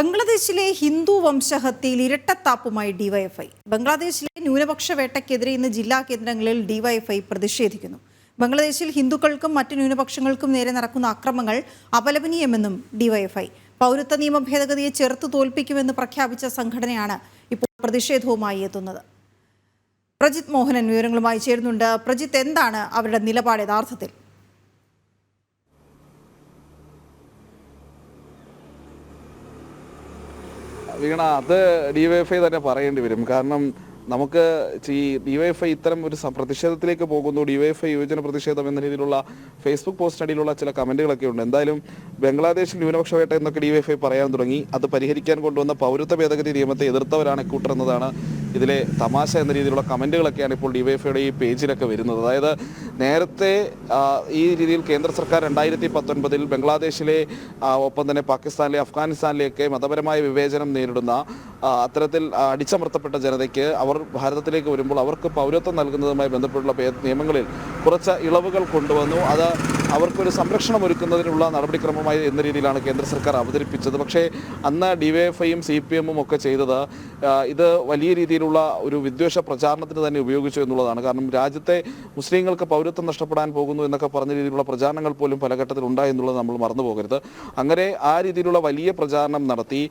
ബംഗ്ലാദേശിലെ ഹിന്ദു വംശഹത്യയിൽ ഇരട്ടത്താപ്പുമായി ഡിവൈഎഫ്ഐ. ബംഗ്ലാദേശിലെ ന്യൂനപക്ഷ വേട്ടയ്ക്കെതിരെ ഇന്ന് ജില്ലാ കേന്ദ്രങ്ങളിൽ ഡിവൈഎഫ്ഐ പ്രതിഷേധിക്കുന്നു. ബംഗ്ലാദേശിൽ ഹിന്ദുക്കൾക്കും മറ്റ് ന്യൂനപക്ഷങ്ങൾക്കും നേരെ നടക്കുന്ന അക്രമങ്ങൾ അപലപനീയമെന്നും ഡിവൈഎഫ്ഐ. പൗരത്വ നിയമ ഭേദഗതിയെ ചെറുത്തു തോൽപ്പിക്കുമെന്ന് പ്രഖ്യാപിച്ച സംഘടനയാണ് ഇപ്പോൾ പ്രതിഷേധവുമായി എത്തുന്നത്. പ്രജിത് മോഹനൻ വിവരങ്ങളുമായി ചേരുന്നുണ്ട്. പ്രജിത്ത്, എന്താണ് അവരുടെ നിലപാട് യഥാർത്ഥത്തിൽ? വീണ, അത് ഡിവൈഎഫ്ഐ തന്നെ പറയേണ്ടി വരും. കാരണം നമുക്ക് ഈ ഡിവൈഎഫ്ഐ ഇത്തരം ഒരു പ്രതിഷേധത്തിലേക്ക് പോകുന്നു. ഡിവൈഎഫ്ഐ യുവജന പ്രതിഷേധം എന്ന രീതിയിലുള്ള ഫേസ്ബുക്ക് പോസ്റ്റിനടിയിലുള്ള ചില കമൻറ്റുകളൊക്കെ ഉണ്ട്. എന്തായാലും ബംഗ്ലാദേശിൽ ന്യൂനപക്ഷ വേട്ട എന്നൊക്കെ ഡിവൈഎഫ്ഐ പറയാൻ തുടങ്ങി. അത് പരിഹരിക്കാൻ കൊണ്ടുവന്ന പൗരത്വ ഭേദഗതി നിയമത്തെ എതിർത്തവരാണ് ഇക്കൂട്ടർ എന്നതാണ് ഇതിലെ തമാശ എന്ന രീതിയിലുള്ള കമൻറ്റുകളൊക്കെയാണ് ഇപ്പോൾ ഡിവൈഎഫ്ഐയുടെ ഈ പേജിലൊക്കെ വരുന്നത്. അതായത് നേരത്തെ ഈ രീതിയിൽ കേന്ദ്ര സർക്കാർ 2019 ബംഗ്ലാദേശിലെ ഒപ്പം തന്നെ പാകിസ്ഥാനിലെ അഫ്ഗാനിസ്ഥാനിലെയൊക്കെ മതപരമായ വിവേചനം നേരിടുന്ന അത്തരത്തിൽ അടിച്ചമർത്തപ്പെട്ട ജനതയ്ക്ക് അവർ ഭാരതത്തിലേക്ക് വരുമ്പോൾ അവർക്ക് പൗരത്വം നൽകുന്നതുമായി ബന്ധപ്പെട്ടുള്ള നിയമങ്ങളിൽ കുറച്ച് ഇളവുകൾ കൊണ്ടുവന്നു. അത് അവർക്കൊരു സംരക്ഷണം ഒരുക്കുന്നതിനുള്ള നടപടിക്രമമായി എന്ന രീതിയിലാണ് കേന്ദ്ര സർക്കാർ അവതരിപ്പിച്ചത്. പക്ഷേ അന്ന് ഡിവൈഎഫ്ഐയും CPM ഒക്കെ ചെയ്തത് ഇത് വലിയ രീതിയിലുള്ള ഒരു വിദ്വേഷ പ്രചാരണത്തിന് തന്നെ ഉപയോഗിച്ചു എന്നുള്ളതാണ്. കാരണം രാജ്യത്തെ മുസ്ലിങ്ങൾക്ക് പൗരത്വം നഷ്ടപ്പെടാൻ പോകുന്നു എന്നൊക്കെ പറഞ്ഞ രീതിയിലുള്ള പ്രചാരണങ്ങൾ പോലും പല ഘട്ടത്തിൽ ഉണ്ടായി എന്നുള്ളത് നമ്മൾ മറന്നു പോകരുത്. അങ്ങനെ ആ രീതിയിലുള്ള വലിയ പ്രചാരണം നടത്തി.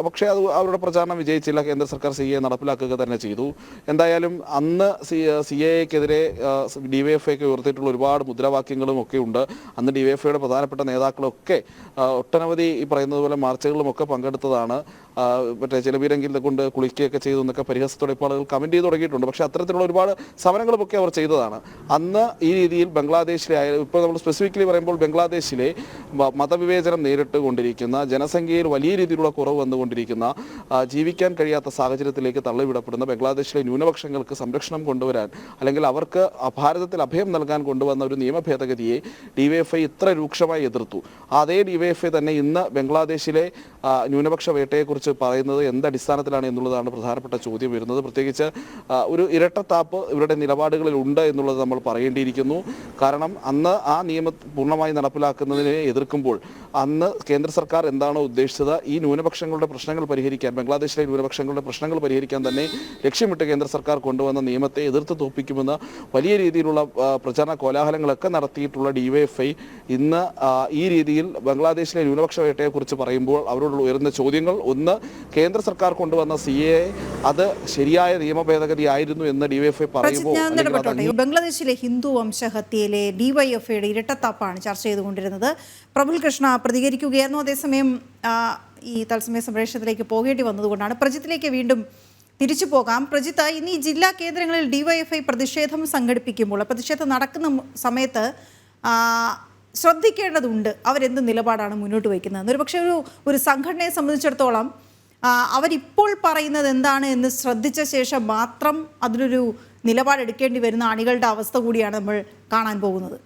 പക്ഷേ അത് അവരുടെ പ്രചാരണം വിജയിച്ചില്ല. കേന്ദ്ര സർക്കാർ CAA നടപ്പിലാക്കുക തന്നെ ചെയ്തു. എന്തായാലും അന്ന് CAAക്കെതിരെ ഡിവൈഎഫ്ഐക്ക് ഉയർത്തിയിട്ടുള്ള ഒരുപാട് മുദ്രാവാക്യങ്ങളും ഒക്കെ ഉണ്ട്. അന്ന് ഡിവൈഎഫ്ഐയുടെ പ്രധാനപ്പെട്ട നേതാക്കളൊക്കെ ഒട്ടനവധി ഈ പറയുന്നത് പോലെ മാർച്ചുകളിലും ഒക്കെ പങ്കെടുത്തതാണ്. മറ്റേ ചിലവീരെങ്കിലും കൊണ്ട് കുളിക്കുകയൊക്കെ ചെയ്തു എന്നൊക്കെ പരിഹാസത്തോടെ ഇപ്പോൾ ആളുകൾ കമൻറ്റ് ചെയ്ത് തുടങ്ങിയിട്ടുണ്ട്. പക്ഷേ അത്തരത്തിലുള്ള ഒരുപാട് സമരങ്ങളുമൊക്കെ അവർ ചെയ്തതാണ്. അന്ന് ഈ രീതിയിൽ ബംഗ്ലാദേശിലെ, ഇപ്പോൾ നമ്മൾ സ്പെസിഫിക്കലി പറയുമ്പോൾ ബംഗ്ലാദേശിലെ മതവിവേചനം നേരിട്ട് കൊണ്ടിരിക്കുന്ന, ജനസംഖ്യയിൽ വലിയ രീതിയിലുള്ള കുറവ് വന്നുകൊണ്ടിരിക്കുന്ന, ജീവിക്കാൻ കഴിയാത്ത സാഹചര്യത്തിലേക്ക് തള്ളിവിടപ്പെടുന്ന ബംഗ്ലാദേശിലെ ന്യൂനപക്ഷങ്ങൾക്ക് സംരക്ഷണം കൊണ്ടുവരാൻ, അല്ലെങ്കിൽ അവർക്ക് ഭാരതത്തിൽ അഭയം നൽകാൻ കൊണ്ടുവന്ന ഒരു നിയമ ഭേദഗതിയെ ഡിവൈഎഫ്ഐ ഇത്ര രൂക്ഷമായി എതിർത്തു. അതേ ഡിവൈഎഫ്ഐ തന്നെ ഇന്ന് ബംഗ്ലാദേശിലെ ന്യൂനപക്ഷ വേട്ടയെക്കുറിച്ച് പറയുന്നത് എന്തടിസ്ഥാനത്തിലാണ് എന്നുള്ളതാണ് പ്രധാനപ്പെട്ട ചോദ്യം വരുന്നത്. പ്രത്യേകിച്ച് ഒരു ഇരട്ടത്താപ്പ് ഇവരുടെ നിലപാടുകളിൽ ഉണ്ട് എന്നുള്ളത് നമ്മൾ പറയേണ്ടിയിരിക്കുന്നു. കാരണം അന്ന് ആ നിയമം പൂർണ്ണമായി നടപ്പിലാക്കുന്നതിനെ എതിർക്കുമ്പോൾ അന്ന് കേന്ദ്ര സർക്കാർ എന്താണോ ഉദ്ദേശിച്ചത്, ഈ ന്യൂനപക്ഷങ്ങളുടെ പ്രശ്നങ്ങൾ പരിഹരിക്കാൻ, ബംഗ്ലാദേശിലെ ന്യൂനപക്ഷങ്ങളുടെ പ്രശ്നങ്ങൾ പരിഹരിക്കാൻ തന്നെ ലക്ഷ്യമിട്ട് കേന്ദ്ര സർക്കാർ കൊണ്ടുവന്ന നിയമത്തെ എതിർത്ത് തോൽപ്പിക്കുമെന്ന് വലിയ രീതിയിലുള്ള പ്രചാരണ കോലാഹലങ്ങളൊക്കെ നടത്തിയിട്ടുള്ള ഡിവൈഎഫ്ഐ ഇന്ന് ഈ രീതിയിൽ ബംഗ്ലാദേശിലെ ന്യൂനപക്ഷ വേട്ടയെക്കുറിച്ച് പറയുമ്പോൾ അവരോട് ഉയർന്ന ചോദ്യങ്ങൾ, ഒന്ന്, കേന്ദ്ര സർക്കാർ കൊണ്ടുവന്ന CAA അത് ശരിയായ നിയമ ഭേദഗതി ആയിരുന്നു എന്ന് ഡിവൈഎഫ്ഐ പറയുമ്പോൾ, ബംഗ്ലാദേശിലെ ഹിന്ദു വംശഹത്യയിലെ ഡിവൈഎഫ്ഐയുടെ ഇരട്ടത്താപ്പാണ് ചർച്ച ചെയ്തുകൊണ്ടിരുന്നത്. പ്രഫുൽ കൃഷ്ണ പ്രതികരിക്കുകയായിരുന്നു. അതേസമയം ഈ തത്സമയ സംപ്രേഷണത്തിലേക്ക് പോകേണ്ടി വന്നതുകൊണ്ടാണ്. പ്രജിത്തിലേക്ക് വീണ്ടും തിരിച്ചു പോകാം. പ്രജിത്ത്, ഇനി ജില്ലാ കേന്ദ്രങ്ങളിൽ ഡിവൈഎഫ്ഐ പ്രതിഷേധം സംഘടിപ്പിക്കുമ്പോൾ, പ്രതിഷേധം നടക്കുന്ന സമയത്ത് ശ്രദ്ധിക്കേണ്ടതുണ്ട് അവരെന്ത് നിലപാടാണ് മുന്നോട്ട് വയ്ക്കുന്നത്. ഒരുപക്ഷെ ഒരു സംഘടനയെ സംബന്ധിച്ചിടത്തോളം അവരിപ്പോൾ പറയുന്നത് എന്താണ് എന്ന് ശ്രദ്ധിച്ച ശേഷം മാത്രം അതിലൊരു നിലപാടെടുക്കേണ്ടി വരുന്ന അണികളുടെ അവസ്ഥ കൂടിയാണ് നമ്മൾ കാണാൻ പോകുന്നത്.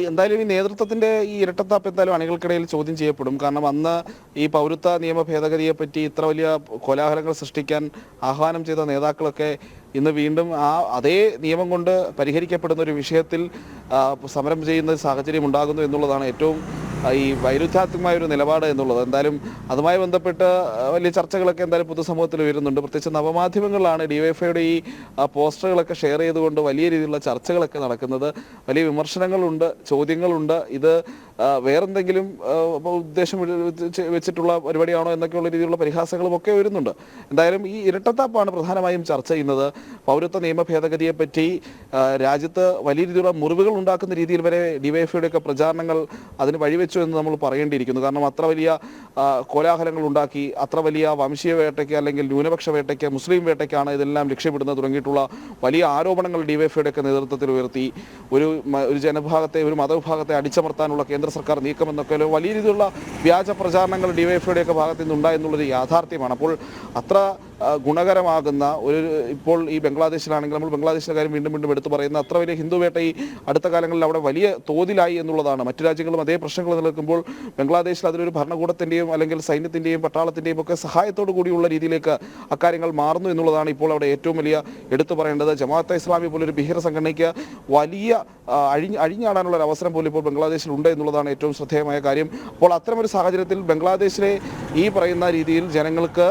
എന്തായാലും ഈ നേതൃത്വത്തിൻ്റെ ഈ ഇരട്ടത്താപ്പ് എന്തായാലും അണികൾക്കിടയിൽ ചോദ്യം ചെയ്യപ്പെടും. കാരണം അന്ന് ഈ പൗരത്വ നിയമ ഭേദഗതിയെപ്പറ്റി ഇത്ര വലിയ കോലാഹലങ്ങൾ സൃഷ്ടിക്കാൻ ആഹ്വാനം ചെയ്ത നേതാക്കളൊക്കെ ഇന്ന് വീണ്ടും അതേ നിയമം കൊണ്ട് പരിഹരിക്കപ്പെടുന്ന ഒരു വിഷയത്തിൽ സമരം ചെയ്യുന്ന സാഹചര്യം ഉണ്ടാകുന്നു എന്നുള്ളതാണ് ഏറ്റവും ഈ വൈരുദ്ധ്യാത്മകമായ ഒരു നിലപാട് എന്നുള്ളത്. എന്തായാലും അതുമായി ബന്ധപ്പെട്ട് വലിയ ചർച്ചകളൊക്കെ എന്തായാലും പൊതുസമൂഹത്തിൽ വരുന്നുണ്ട്. പ്രത്യേകിച്ച് നവമാധ്യമങ്ങളിലാണ് ഡിവൈഎഫ്ഐയുടെ ഈ പോസ്റ്ററുകളൊക്കെ ഷെയർ ചെയ്തുകൊണ്ട് വലിയ രീതിയിലുള്ള ചർച്ചകളൊക്കെ നടക്കുന്നത്. വലിയ വിമർശനങ്ങളുണ്ട്, ചോദ്യങ്ങളുണ്ട്. ഇത് വേറെന്തെങ്കിലും ഉദ്ദേശം വെച്ചിട്ടുള്ള പരിപാടിയാണോ എന്നൊക്കെയുള്ള രീതിയിലുള്ള പരിഹാസങ്ങളും ഒക്കെ വരുന്നുണ്ട്. എന്തായാലും ഈ ഇരട്ടത്താപ്പാണ് പ്രധാനമായും ചർച്ച ചെയ്യുന്നത്. പൗരത്വ നിയമ ഭേദഗതിയെപ്പറ്റി രാജ്യത്ത് വലിയ രീതിയിലുള്ള മുറിവുകൾ ഉണ്ടാക്കുന്ന രീതിയിൽ വരെ ഡിവൈഎഫ്ഐയുടെ ഒക്കെ പ്രചാരണങ്ങൾ അതിന് വഴിവെച്ചു എന്ന് നമ്മൾ പറയേണ്ടിയിരിക്കുന്നു. കാരണം അത്ര വലിയ കോലാഹലങ്ങൾ ഉണ്ടാക്കി, അത്ര വലിയ വംശീയ വേട്ടയ്ക്ക് അല്ലെങ്കിൽ ന്യൂനപക്ഷ വേട്ടയ്ക്ക്, മുസ്ലിം വേട്ടയ്ക്കാണ് ഇതെല്ലാം ലക്ഷ്യമിടുന്നത് തുടങ്ങിയിട്ടുള്ള വലിയ ആരോപണങ്ങൾ ഡിവൈഎഫ്ഐയുടെ ഒക്കെ നേതൃത്വത്തിൽ ഉയർത്തി ഒരു ജനവിഭാഗത്തെ, ഒരു മതവിഭാഗത്തെ അടിച്ചമർത്താനുള്ള കേന്ദ്ര സർക്കാർ നീക്കമെന്നൊക്കെ വലിയ രീതിയിലുള്ള വ്യാജ പ്രചാരണങ്ങൾ ഡിവൈഎഫ്ഐയുടെ ഒക്കെ ഭാഗത്തു നിന്നുണ്ടായെന്നുള്ളൊരു യാഥാർത്ഥ്യമാണ്. അപ്പോൾ അത്ര ഗുണകരമാകുന്ന ഒരു ഇപ്പോൾ ഈ ബംഗ്ലാദേശിലാണെങ്കിൽ നമ്മൾ ബംഗ്ലാദേശിലെ കാര്യം വീണ്ടും വീണ്ടും എടുത്തു പറയുന്ന അത്ര വലിയ ഹിന്ദു വേട്ട ഈ അടുത്ത കാലങ്ങളിൽ അവിടെ വലിയ തോതിലായി എന്നുള്ളതാണ്. മറ്റു രാജ്യങ്ങളും അതേ പ്രശ്നങ്ങൾ നിലനിൽക്കുമ്പോൾ ബംഗ്ലാദേശിൽ അതിലൊരു ഭരണകൂടത്തിൻ്റെയും അല്ലെങ്കിൽ സൈന്യത്തിൻ്റെയും പട്ടാളത്തിൻ്റെയും ഒക്കെ സഹായത്തോടു കൂടിയുള്ള രീതിയിലേക്ക് അക്കാര്യങ്ങൾ മാറുന്നു എന്നുള്ളതാണ് ഇപ്പോൾ അവിടെ ഏറ്റവും വലിയ എടുത്തു പറയേണ്ടത്. ജമാഅത്തെ ഇസ്ലാമി പോലൊരു ഭീകര സംഘടനയ്ക്ക് വലിയ അഴിഞ്ഞാടാനുള്ള ഒരു അവസരം പോലും ഇപ്പോൾ ബംഗ്ലാദേശിൽ ഉണ്ട് എന്നുള്ളതാണ് ഏറ്റവും ശ്രദ്ധേയമായ കാര്യം. അപ്പോൾ അത്തരമൊരു സാഹചര്യത്തിൽ ബംഗ്ലാദേശിലെ ഈ പറയുന്ന രീതിയിൽ ജനങ്ങൾക്ക്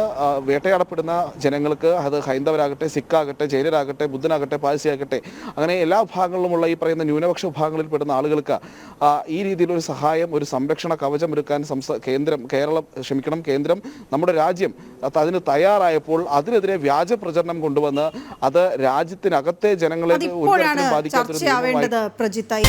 വേട്ടയാടപ്പെടുന്ന ജനങ്ങൾക്ക്, അത് ഹൈന്ദവരാകട്ടെ, സിഖാകട്ടെ, ജൈനരാകട്ടെ, ബുദ്ധനാകട്ടെ, പാഴ്സിയാകട്ടെ, അങ്ങനെ എല്ലാ വിഭാഗങ്ങളിലുമുള്ള ഈ പറയുന്ന ന്യൂനപക്ഷ വിഭാഗങ്ങളിൽ പെടുന്ന ആളുകൾക്ക് ഈ രീതിയിലൊരു സഹായം, ഒരു സംരക്ഷണ കവചം ഒരുക്കാൻ കേന്ദ്രം നമ്മുടെ രാജ്യം അതിന് തയ്യാറായപ്പോൾ അതിനെതിരെ വ്യാജ പ്രചരണം കൊണ്ടുവന്ന് അത് രാജ്യത്തിനകത്തെ ജനങ്ങളെ ഒരു തരത്തിലും ബാധിക്കാത്തൊരു പ്രജിത്തായി